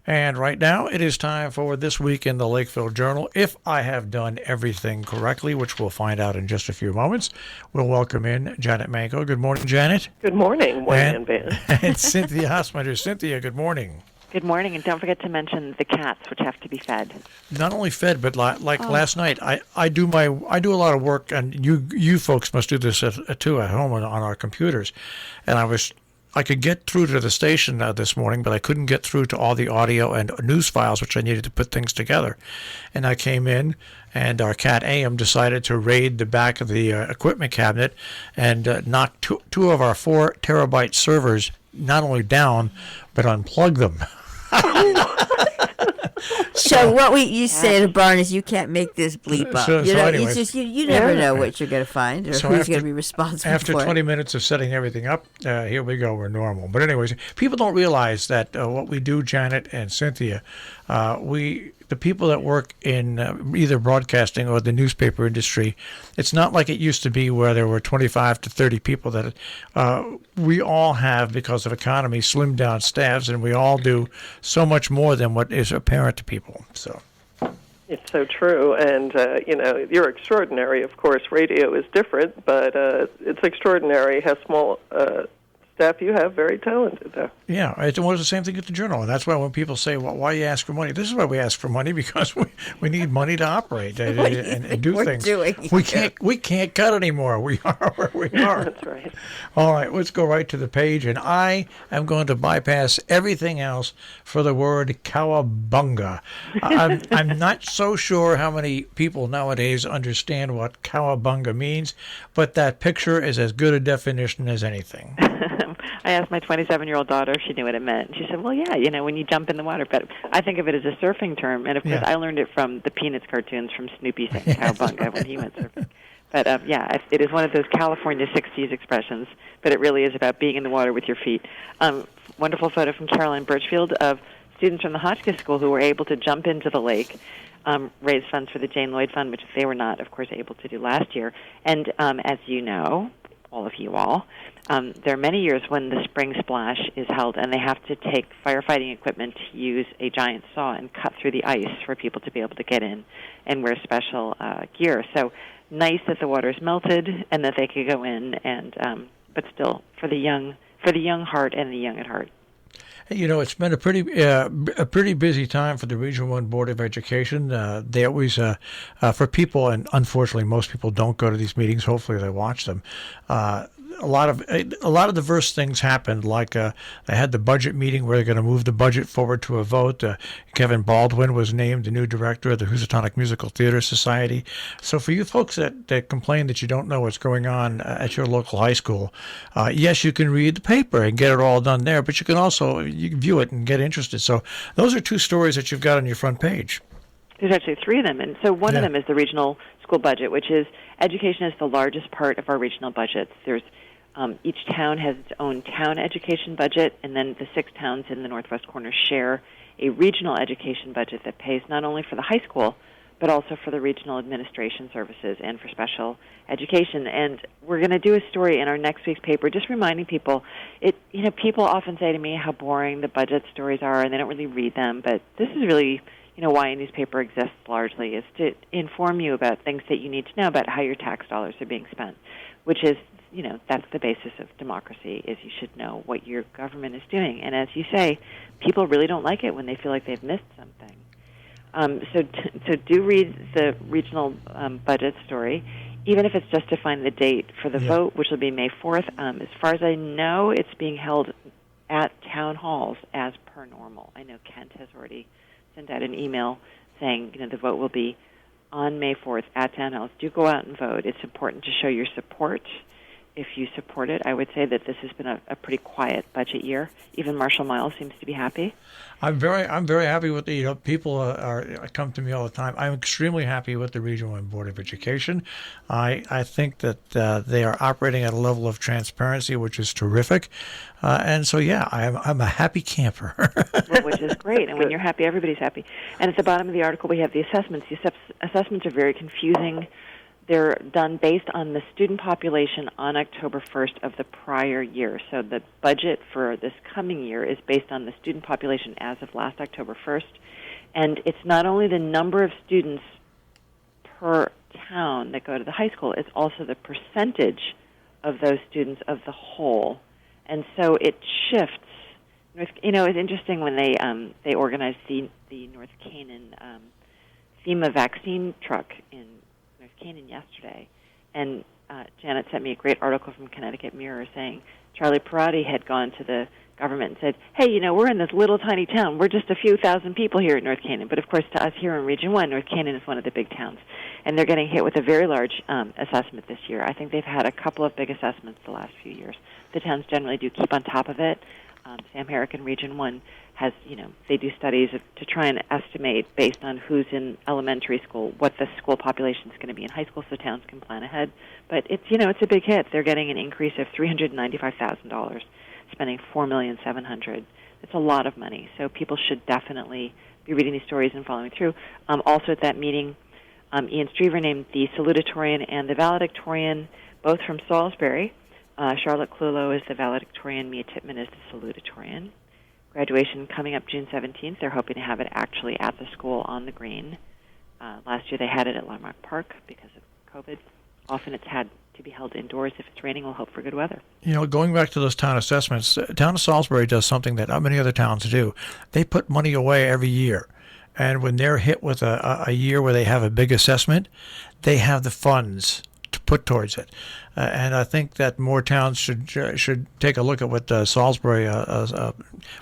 And right now, it is time for This Week in the Lakeville Journal. If I have done everything correctly, which we'll find out in just a few moments, we'll welcome in Janet Manko. Good morning, Janet. Good morning, one-man band. And Cynthia Hosmeter. Cynthia, good morning. Good morning, and don't forget to mention the cats, which have to be fed. Not only fed, but last night, I do a lot of work, and you folks must do this too at home on our computers, and I could get through to the station this morning, but I couldn't get through to all the audio and news files, which I needed to put things together. And I came in, and our cat AM decided to raid the back of the equipment cabinet and knock two of our 4 terabyte servers not only down, but unplug them. So what you say to Barn is you can't make this bleep up. Anyways, you never know what you're going to find or who's going to be responsible for it. After 20 minutes of setting everything up, here we go, we're normal. But anyways, people don't realize that what we do, Janet and Cynthia, the people that work in either broadcasting or the newspaper industry, it's not like it used to be where there were 25 to 30 people that we all have, because of economy, slimmed down staffs, and we all do so much more than what is apparent to people. So it's so true, and you're extraordinary. Of course, radio is different, but it's extraordinary how small staff you have. Very talented, though. Yeah, it was the same thing at the Journal, and that's why when people say, "Well, why you ask for money?" This is why we ask for money, because we need money to operate and do things. We can't cut anymore. We are where we are. That's right. All right, let's go right to the page, and I am going to bypass everything else for the word Cowabunga. I'm not so sure how many people nowadays understand what Cowabunga means, but that picture is as good a definition as anything. I asked my 27-year-old daughter if she knew what it meant. She said, well, yeah, when you jump in the water. But I think of it as a surfing term. And, of course, I learned it from the Peanuts cartoons from Snoopy saying Cowabunga when he went surfing. But, it is one of those California 60s expressions, but it really is about being in the water with your feet. Wonderful photo from Caroline Birchfield of students from the Hotchkiss School who were able to jump into the lake, raise funds for the Jane Lloyd Fund, which they were not, of course, able to do last year. And as you know, all of you all, there are many years when the spring splash is held, and they have to take firefighting equipment to use a giant saw and cut through the ice for people to be able to get in and wear special gear. So nice that the water's melted and that they could go in, and but still for the young heart and the young at heart. It's been a pretty busy time for the Region 1 Board of Education. They always, for people, and unfortunately most people don't go to these meetings. Hopefully they watch them. A lot of diverse things happened, like they had the budget meeting where they're going to move the budget forward to a vote. Kevin Baldwin was named the new director of the Housatonic Musical Theater Society. So for you folks that complain that you don't know what's going on at your local high school, yes, you can read the paper and get it all done there, but you can view it and get interested. So those are 2 stories that you've got on your front page. There's actually 3 of them, and so one of them is the regional school budget, which is education is the largest part of our regional budgets. There's each town has its own town education budget, and then the 6 towns in the northwest corner share a regional education budget that pays not only for the high school, but also for the regional administration services and for special education. And we're going to do a story in our next week's paper, just reminding people. People often say to me how boring the budget stories are, and they don't really read them. But this is really, why a newspaper exists largely, is to inform you about things that you need to know about how your tax dollars are being spent, which is, that's the basis of democracy, is you should know what your government is doing. And as you say, people really don't like it when they feel like they've missed something. So do read the regional budget story, even if it's just to find the date for the vote, which will be May 4th. As far as I know, it's being held at town halls as per normal. I know Kent has already sent out an email saying, the vote will be on May 4th at town halls. Do go out and vote. It's important to show your support. If you support it, I would say that this has been a pretty quiet budget year. Even Marshall Miles seems to be happy. I'm very happy with the people come to me all the time. I'm extremely happy with the Region 1 Board of Education. I think that they are operating at a level of transparency which is terrific, and so I'm a happy camper. Which is great, and when you're happy, everybody's happy. And at the bottom of the article, we have the assessments. The assessments are very confusing. they're done based on the student population on October 1st of the prior year. So the budget for this coming year is based on the student population as of last October 1st. And it's not only the number of students per town that go to the high school, it's also the percentage of those students of the whole. And so it shifts. It's interesting when they organized the North Canaan FEMA vaccine truck in North Canaan yesterday, and Janet sent me a great article from Connecticut Mirror saying Charlie Perotti had gone to the government and said, hey, we're in this little tiny town. We're just a few thousand people here at North Canaan. But, of course, to us here in Region 1, North Canaan is one of the big towns. And they're getting hit with a very large assessment this year. I think they've had a couple of big assessments the last few years. The towns generally do keep on top of it. Sam Herrick in Region 1 has, they do studies to try and estimate based on who's in elementary school, what the school population is going to be in high school so towns can plan ahead. But it's, it's a big hit. They're getting an increase of $395,000. Spending $4,700,000. It's a lot of money, so people should definitely be reading these stories and following through. Also at that meeting, Ian Streever named the salutatorian and the valedictorian, both from Salisbury. Charlotte Clulow is the valedictorian, Mia Titman is the salutatorian. Graduation coming up June 17th. They're hoping to have it actually at the school on the green. Last year they had it at Landmark Park because of COVID. Often it's had to be held indoors. If it's raining, we'll hope for good weather. Going back to those town assessments, the town of Salisbury does something that not many other towns do. They put money away every year. And when they're hit with a year where they have a big assessment, they have the funds to put towards it. And I think that more towns should take a look at what the Salisbury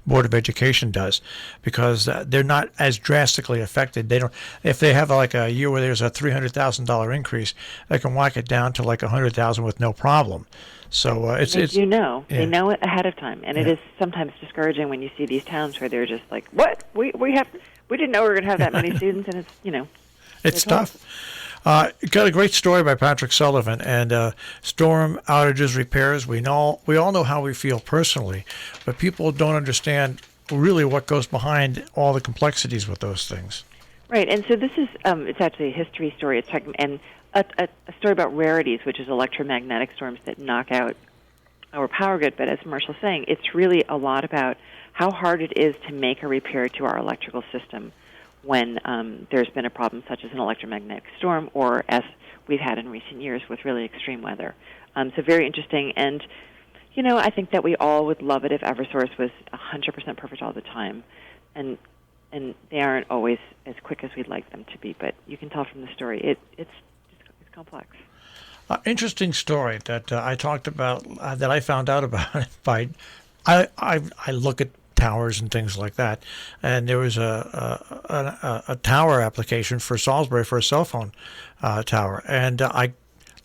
Board of Education does, because they're not as drastically affected. They don't. If they have like a year where there's a $300,000 increase, they can whack it down to like $100,000 with no problem. So they know it ahead of time, and it is sometimes discouraging when you see these towns where they're just like, what we didn't know we were going to have that many students, and it's tough. Got a great story by Patrick Sullivan, and storm outages, repairs. We all know how we feel personally, but people don't understand really what goes behind all the complexities with those things. Right, and so this is it's actually a history story. It's talking and a story about rarities, which is electromagnetic storms that knock out our power grid. But as Marshall's saying, it's really a lot about how hard it is to make a repair to our electrical system when there's been a problem such as an electromagnetic storm, or as we've had in recent years with really extreme weather. So very interesting. And, I think that we all would love it if Eversource was 100% perfect all the time. And they aren't always as quick as we'd like them to be. But you can tell from the story, it's complex. Interesting story that I talked about, that I found out about by I look at towers and things like that, and there was a tower application for Salisbury for a cell phone tower, and I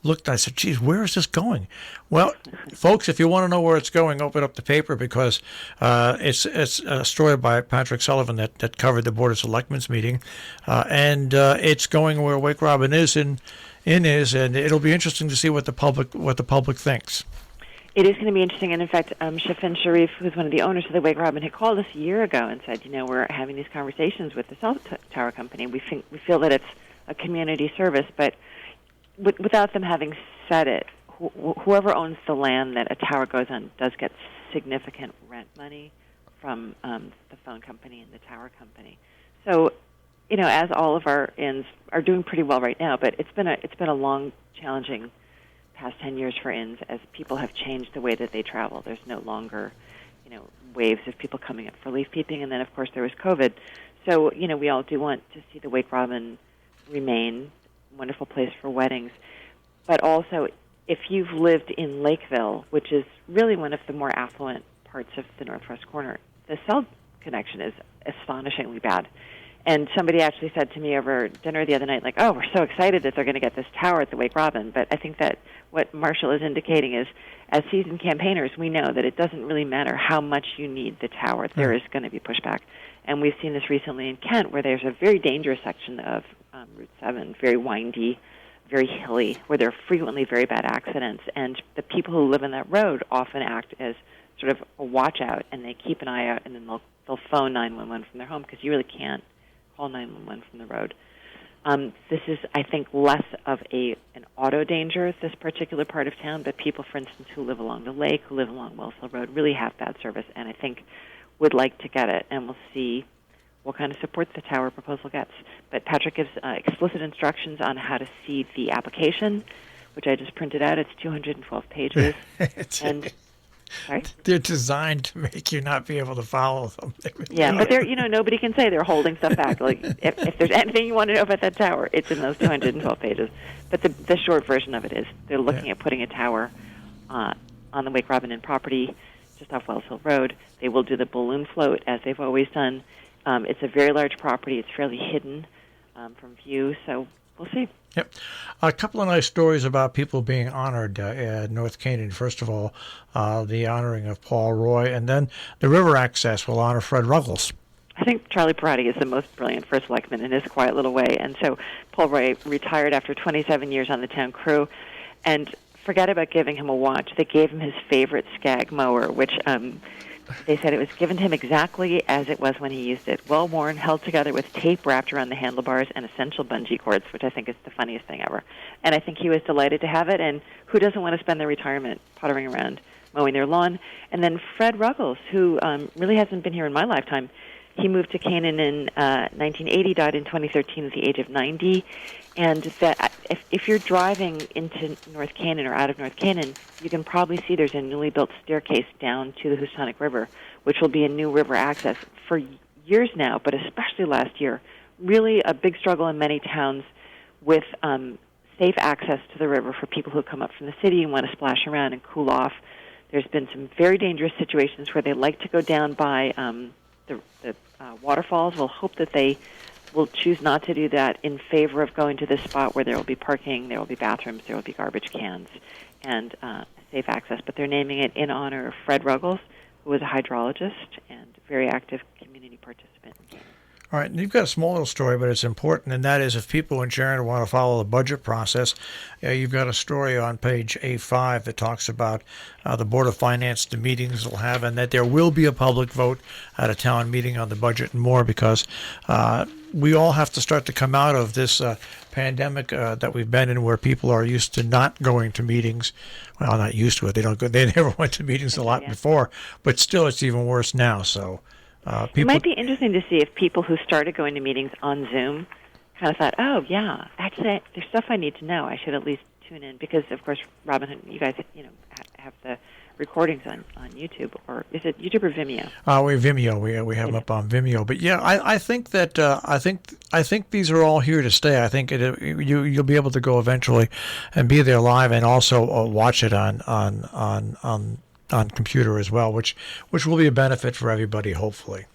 looked and I said, geez, where is this going? Well, folks, if you want to know where it's going, open up the paper, because it's a story by Patrick Sullivan that covered the Board of Selectmen's meeting, and it's going where Wake Robin is and it'll be interesting to see what the public thinks. It is going to be interesting, and in fact, Shafin Sharif, who's one of the owners of the Wake Robin, had called us a year ago and said, we're having these conversations with the cell tower company. We feel that it's a community service, but without them having said it, whoever owns the land that a tower goes on does get significant rent money from the phone company and the tower company. So, as all of our inns are doing pretty well right now, but it's been a long, challenging past 10 years for inns as people have changed the way that they travel. There's no longer, waves of people coming up for leaf peeping, and then, of course, there was COVID. So, we all do want to see the Wake Robin remain a wonderful place for weddings. But also, if you've lived in Lakeville, which is really one of the more affluent parts of the northwest corner, the cell connection is astonishingly bad. And somebody actually said to me over dinner the other night, like, oh, we're so excited that they're going to get this tower at the Wake Robin. But I think that what Marshall is indicating is, as seasoned campaigners, we know that it doesn't really matter how much you need the tower. There is going to be pushback. And we've seen this recently in Kent, where there's a very dangerous section of Route 7, very windy, very hilly, where there are frequently very bad accidents. And the people who live in that road often act as sort of a watch-out, and they keep an eye out, and then they'll phone 911 from their home, because you really can't call 911 from the road. This is, I think, less of an auto danger, this particular part of town, but people, for instance, who live along the lake, who live along Wellsville Road, really have bad service, and I think would like to get it, and we'll see what kind of support the tower proposal gets. But Patrick gives explicit instructions on how to see the application, which I just printed out. It's 212 pages. And sorry? They're designed to make you not be able to follow them. Yeah, but they're, nobody can say they're holding stuff back. Like, if there's anything you want to know about that tower, it's in those 212 pages. But the short version of it is they're looking at putting a tower on the Wake Robin property just off Wellsville Road. They will do the balloon float, as they've always done. It's a very large property. It's fairly hidden from view, so we'll see. Yep. A couple of nice stories about people being honored at North Canaan. First of all, the honoring of Paul Roy, and then the river access will honor Fred Ruggles. I think Charlie Perotti is the most brilliant first selectman in his quiet little way, and so Paul Roy retired after 27 years on the town crew, and forget about giving him a watch. They gave him his favorite Skag mower, which they said it was given to him exactly as it was when he used it, well-worn, held together with tape wrapped around the handlebars and essential bungee cords, which I think is the funniest thing ever. And I think he was delighted to have it, and who doesn't want to spend their retirement pottering around mowing their lawn? And then Fred Ruggles, who really hasn't been here in my lifetime, he moved to Canaan in 1980, died in 2013 at the age of 90. And that if you're driving into North Canaan or out of North Canaan, you can probably see there's a newly built staircase down to the Housatonic River, which will be a new river access for years now, but especially last year. Really a big struggle in many towns with safe access to the river for people who come up from the city and want to splash around and cool off. There's been some very dangerous situations where they like to go down by the waterfalls. We'll hope that they will choose not to do that in favor of going to this spot where there will be parking, there will be bathrooms, there will be garbage cans, and safe access. But they're naming it in honor of Fred Ruggles, who was a hydrologist and very active community participant in Canada. All right, and you've got a small little story, but it's important, and that is if people in Sharon want to follow the budget process, you've got a story on page A5 that talks about the Board of Finance, the meetings they'll have, and that there will be a public vote at a town meeting on the budget and more, because we all have to start to come out of this pandemic that we've been in, where people are used to not going to meetings. Well, not used to it. They never went to meetings a lot before, but still it's even worse now. So it might be interesting to see if people who started going to meetings on Zoom kind of thought, oh, yeah, actually, there's stuff I need to know. I should at least tune in. Because, of course, Robin, you guys have the recordings on YouTube, or is it YouTube or Vimeo? We have Vimeo. We have them up on Vimeo. But yeah, I think that I think these are all here to stay. I think you'll be able to go eventually and be there live, and also watch it on computer as well, which will be a benefit for everybody, hopefully.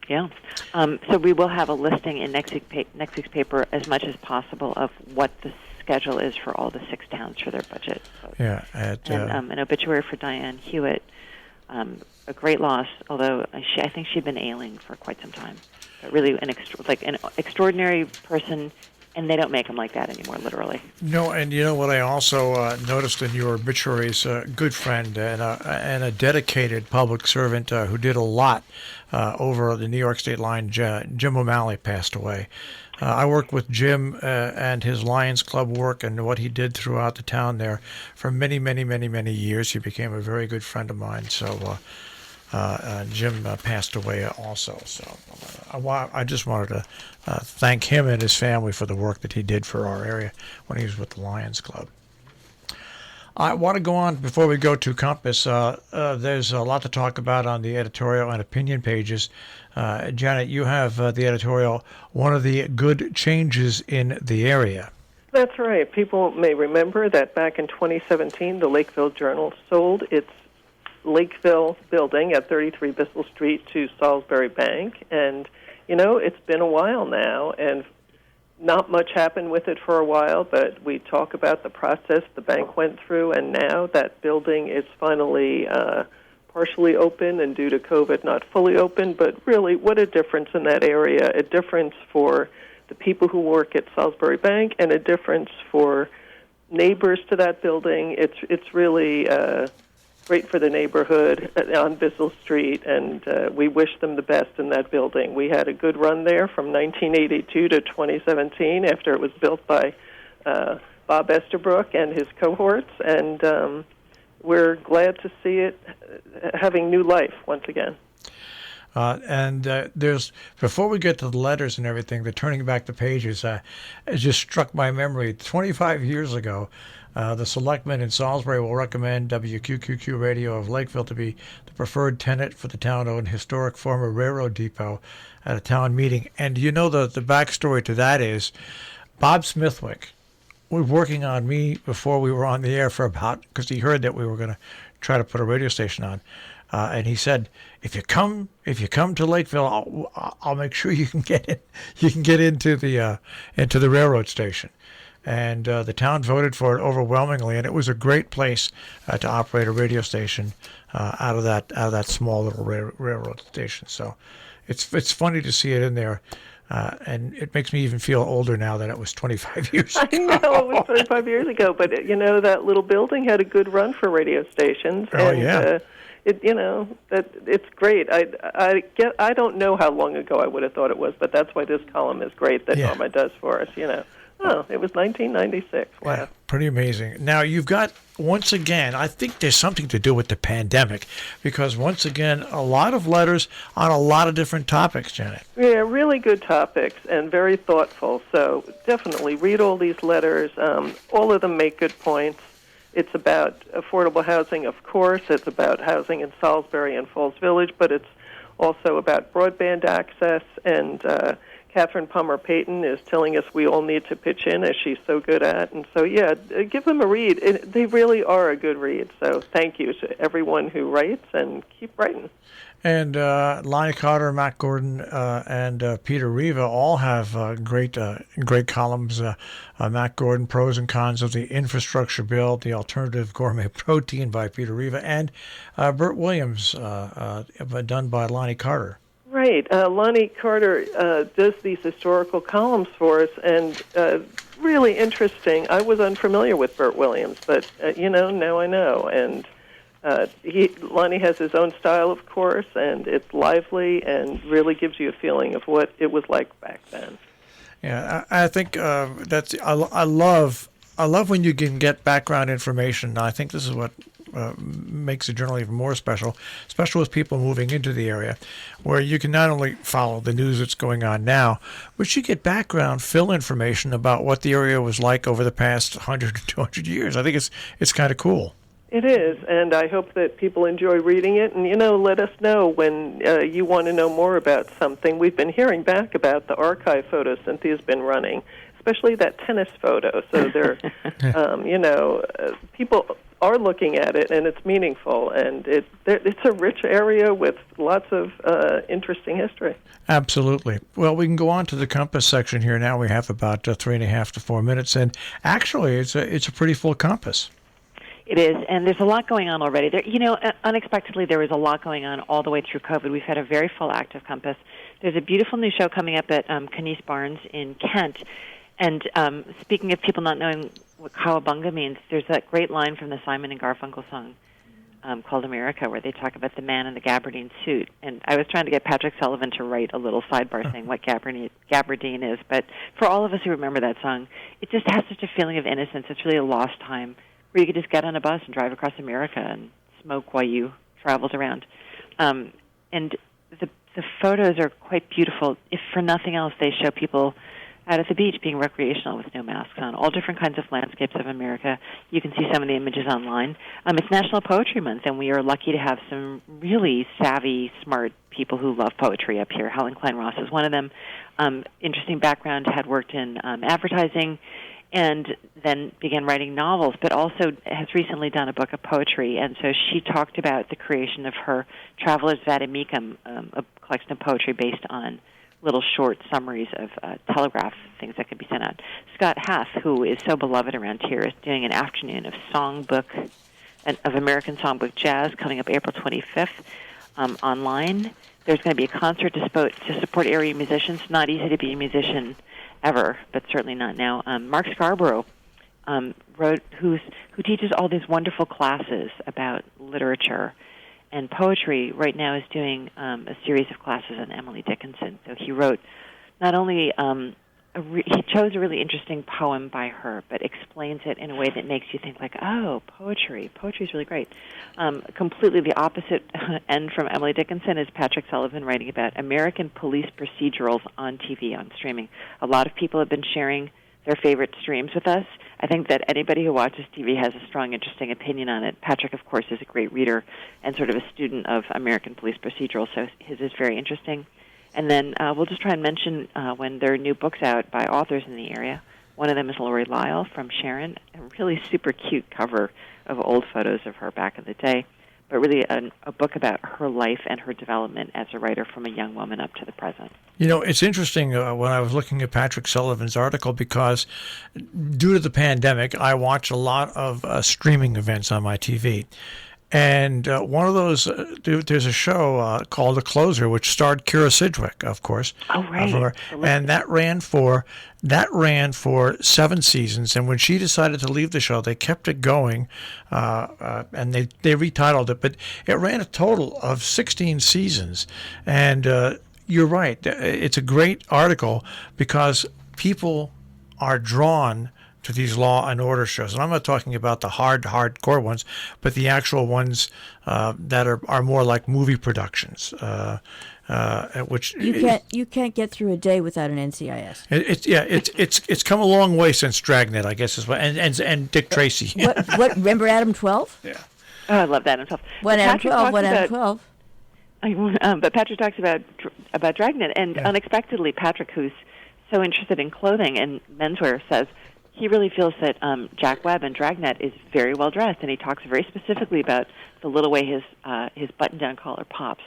Yeah. So we will have a listing in next week's paper as much as possible of what the schedule is for all the 6 towns for their budget. Yeah. And an obituary for Diane Hewitt, a great loss, although I think she'd been ailing for quite some time. But really an extraordinary person, and they don't make them like that anymore, literally. No, and you know what I also noticed in your obituary is a good friend and a dedicated public servant who did a lot over the New York State line. Jim O'Malley passed away. I worked with Jim and his Lions Club work and what he did throughout the town there for many, many, many, many years. He became a very good friend of mine. So Jim passed away also. So I just wanted to thank him and his family for the work that he did for our area when he was with the Lions Club. I want to go on before we go to Compass. There's a lot to talk about on the editorial and opinion pages. Janet, you have the editorial, one of the good changes in the area. That's right. People may remember that back in 2017, the Lakeville Journal sold its Lakeville building at 33 Bissell Street to Salisbury Bank. And, it's been a while now, and not much happened with it for a while, but we talk about the process the bank went through, and now that building is finally partially open, and due to COVID, not fully open. But really, what a difference in that area, a difference for the people who work at Salisbury Bank, and a difference for neighbors to that building. It's really great for the neighborhood on Bissell Street, and we wish them the best in that building. We had a good run there from 1982 to 2017 after it was built by Bob Estabrook and his cohorts, and we're glad to see it having new life once again. There's, before we get to the letters and everything, the turning back the pages, it just struck my memory. 25 years ago, the selectmen in Salisbury will recommend WQQQ Radio of Lakeville to be the preferred tenant for the town-owned historic former railroad depot at a town meeting. And you know the backstory to that is Bob Smithwick was working on me before we were on the air for about, because he heard that we were going to try to put a radio station on. And he said, if you come to Lakeville, I'll make sure you can get in. You can get into the railroad station. And the town voted for it overwhelmingly, and it was a great place to operate a radio station out of that small little railroad station. So it's funny to see it in there. And it makes me even feel older now that it was 25 years ago. I know, it was 25 years ago, but that little building had a good run for radio stations. Oh, and, yeah. It's great. I don't know how long ago I would have thought it was, but that's why this column is great that Norma does for us. Oh, it was 1996. Wow. Yeah, pretty amazing. Now, you've got, once again, I think there's something to do with the pandemic, because once again, a lot of letters on a lot of different topics, Janet. Yeah, really good topics and very thoughtful. So definitely read all these letters. All of them make good points. It's about affordable housing, of course. It's about housing in Salisbury and Falls Village, but it's also about broadband access, and Catherine Palmer-Payton is telling us we all need to pitch in, as she's so good at. And so, give them a read. They really are a good read. So thank you to everyone who writes, and keep writing. And Lonnie Carter, Matt Gordon, and Peter Riva all have great columns. Matt Gordon, Pros and Cons of the Infrastructure Bill, The Alternative Gourmet Protein by Peter Riva, and Bert Williams, done by Lonnie Carter. Right. Lonnie Carter does these historical columns for us, and really interesting. I was unfamiliar with Bert Williams, but, now I know. And Lonnie has his own style, of course, and it's lively and really gives you a feeling of what it was like back then. Yeah, I think I love when you can get background information. I think this is what makes the journal even more special, especially with people moving into the area, where you can not only follow the news that's going on now, but you get background, fill information about what the area was like over the past 100 to 200 years. I think it's kind of cool. It is, and I hope that people enjoy reading it. And, let us know when you want to know more about something. We've been hearing back about the archive photos Cynthia's been running, especially that tennis photo. So they're, people are looking at it, and it's meaningful. And it's a rich area with lots of interesting history. Absolutely. Well, we can go on to the compass section here now. We have about 3.5 to 4 minutes, and actually, it's a pretty full compass. It is, and there's a lot going on already. There, unexpectedly, there was a lot going on all the way through COVID. We've had a very full active compass. There's a beautiful new show coming up at Canice Barnes in Kent. And speaking of people not knowing what Cowabunga means, there's that great line from the Simon and Garfunkel song called America, where they talk about the man in the gabardine suit. And I was trying to get Patrick Sullivan to write a little sidebar saying what gabardine is. But for all of us who remember that song, it just has such a feeling of innocence. It's really a lost time, where you could just get on a bus and drive across America and smoke while you traveled around. And the photos are quite beautiful. If for nothing else, they show people out at the beach being recreational with no masks on, all different kinds of landscapes of America. You can see some of the images online. It's National Poetry Month, and we are lucky to have some really savvy, smart people who love poetry up here. Helen Klein Ross is one of them. Interesting background, had worked in advertising, and then began writing novels, but also has recently done a book of poetry. And so she talked about the creation of her Traveler's Vademecum, a collection of poetry based on little short summaries of telegraph things that could be sent out. Scott Hath, who is so beloved around here, is doing an afternoon of American Songbook Jazz coming up April 25th online. There's going to be a concert to support area musicians. Not easy to be a musician ever, but certainly not now. Mark Scarborough who teaches all these wonderful classes about literature and poetry. Right now is doing a series of classes on Emily Dickinson. So he wrote not only he chose a really interesting poem by her, but explains it in a way that makes you think like, oh, poetry. Poetry is really great. Completely the opposite end from Emily Dickinson is Patrick Sullivan writing about American police procedurals on TV, on streaming. A lot of people have been sharing their favorite streams with us. I think that anybody who watches TV has a strong, interesting opinion on it. Patrick, of course, is a great reader and sort of a student of American police procedurals, so his is very interesting. And then we'll just try and mention when there are new books out by authors in the area. One of them is Lori Lyle from Sharon, a really super cute cover of old photos of her back in the day, but really a book about her life and her development as a writer from a young woman up to the present. You know, it's interesting when I was looking at Patrick Sullivan's article because due to the pandemic, I watch a lot of streaming events on my TV. And one of those, there's a show called The Closer, which starred Kira Sidgwick, of course. Oh, right. And that ran for 7 seasons. And when she decided to leave the show, they kept it going, and they retitled it. But it ran a total of 16 seasons. And you're right. It's a great article because people are drawn to these Law and Order shows, and I'm not talking about the hardcore ones, but the actual ones that are more like movie productions. Which you can't get through a day without an NCIS. It's come a long way since Dragnet, I guess, is what, and Dick Tracy. What remember Adam 12? Yeah. Oh, I love Adam 12. What Adam 12? But Patrick talks about Dragnet, and unexpectedly, Patrick, who's so interested in clothing and menswear, says he really feels that Jack Webb and Dragnet is very well dressed, and he talks very specifically about the little way his button-down collar pops.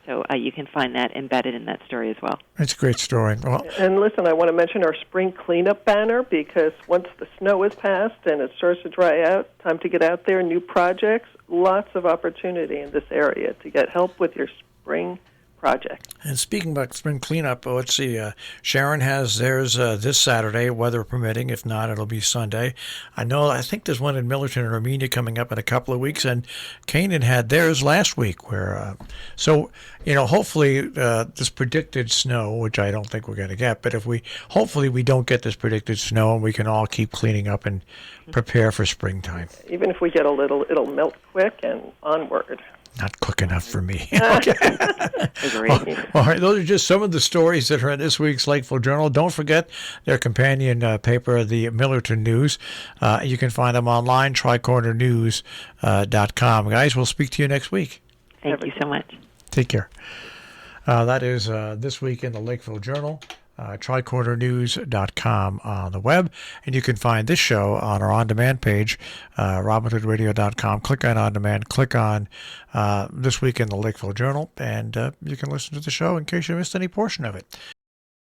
So you can find that embedded in that story as well. It's a great story. Well, and listen, I want to mention our spring cleanup banner because once the snow is passed and it starts to dry out, time to get out there, new projects, lots of opportunity in this area to get help with your spring project. And speaking about spring cleanup, let's see, Sharon has theirs this Saturday, weather permitting. If not, it'll be Sunday. I think there's one in Millerton and Armenia coming up in a couple of weeks, and Canaan had theirs last week. Hopefully this predicted snow, which I don't think we're going to get, but hopefully we don't get this predicted snow, and we can all keep cleaning up and prepare for springtime. Even if we get a little, it'll melt quick and onward. Not quick enough for me. Okay. All right, those are just some of the stories that are in this week's Lakeville Journal. Don't forget their companion paper, the Millerton News. You can find them online, tricornernews.com. Guys, we'll speak to you next week. Thank you so much. Take care. That is This Week in the Lakeville Journal. tricornernews.com on the web, and you can find this show on our on-demand page, robinhoodradio.com. Click on demand, click on This Week in the Lakeville Journal, and you can listen to the show in case you missed any portion of it.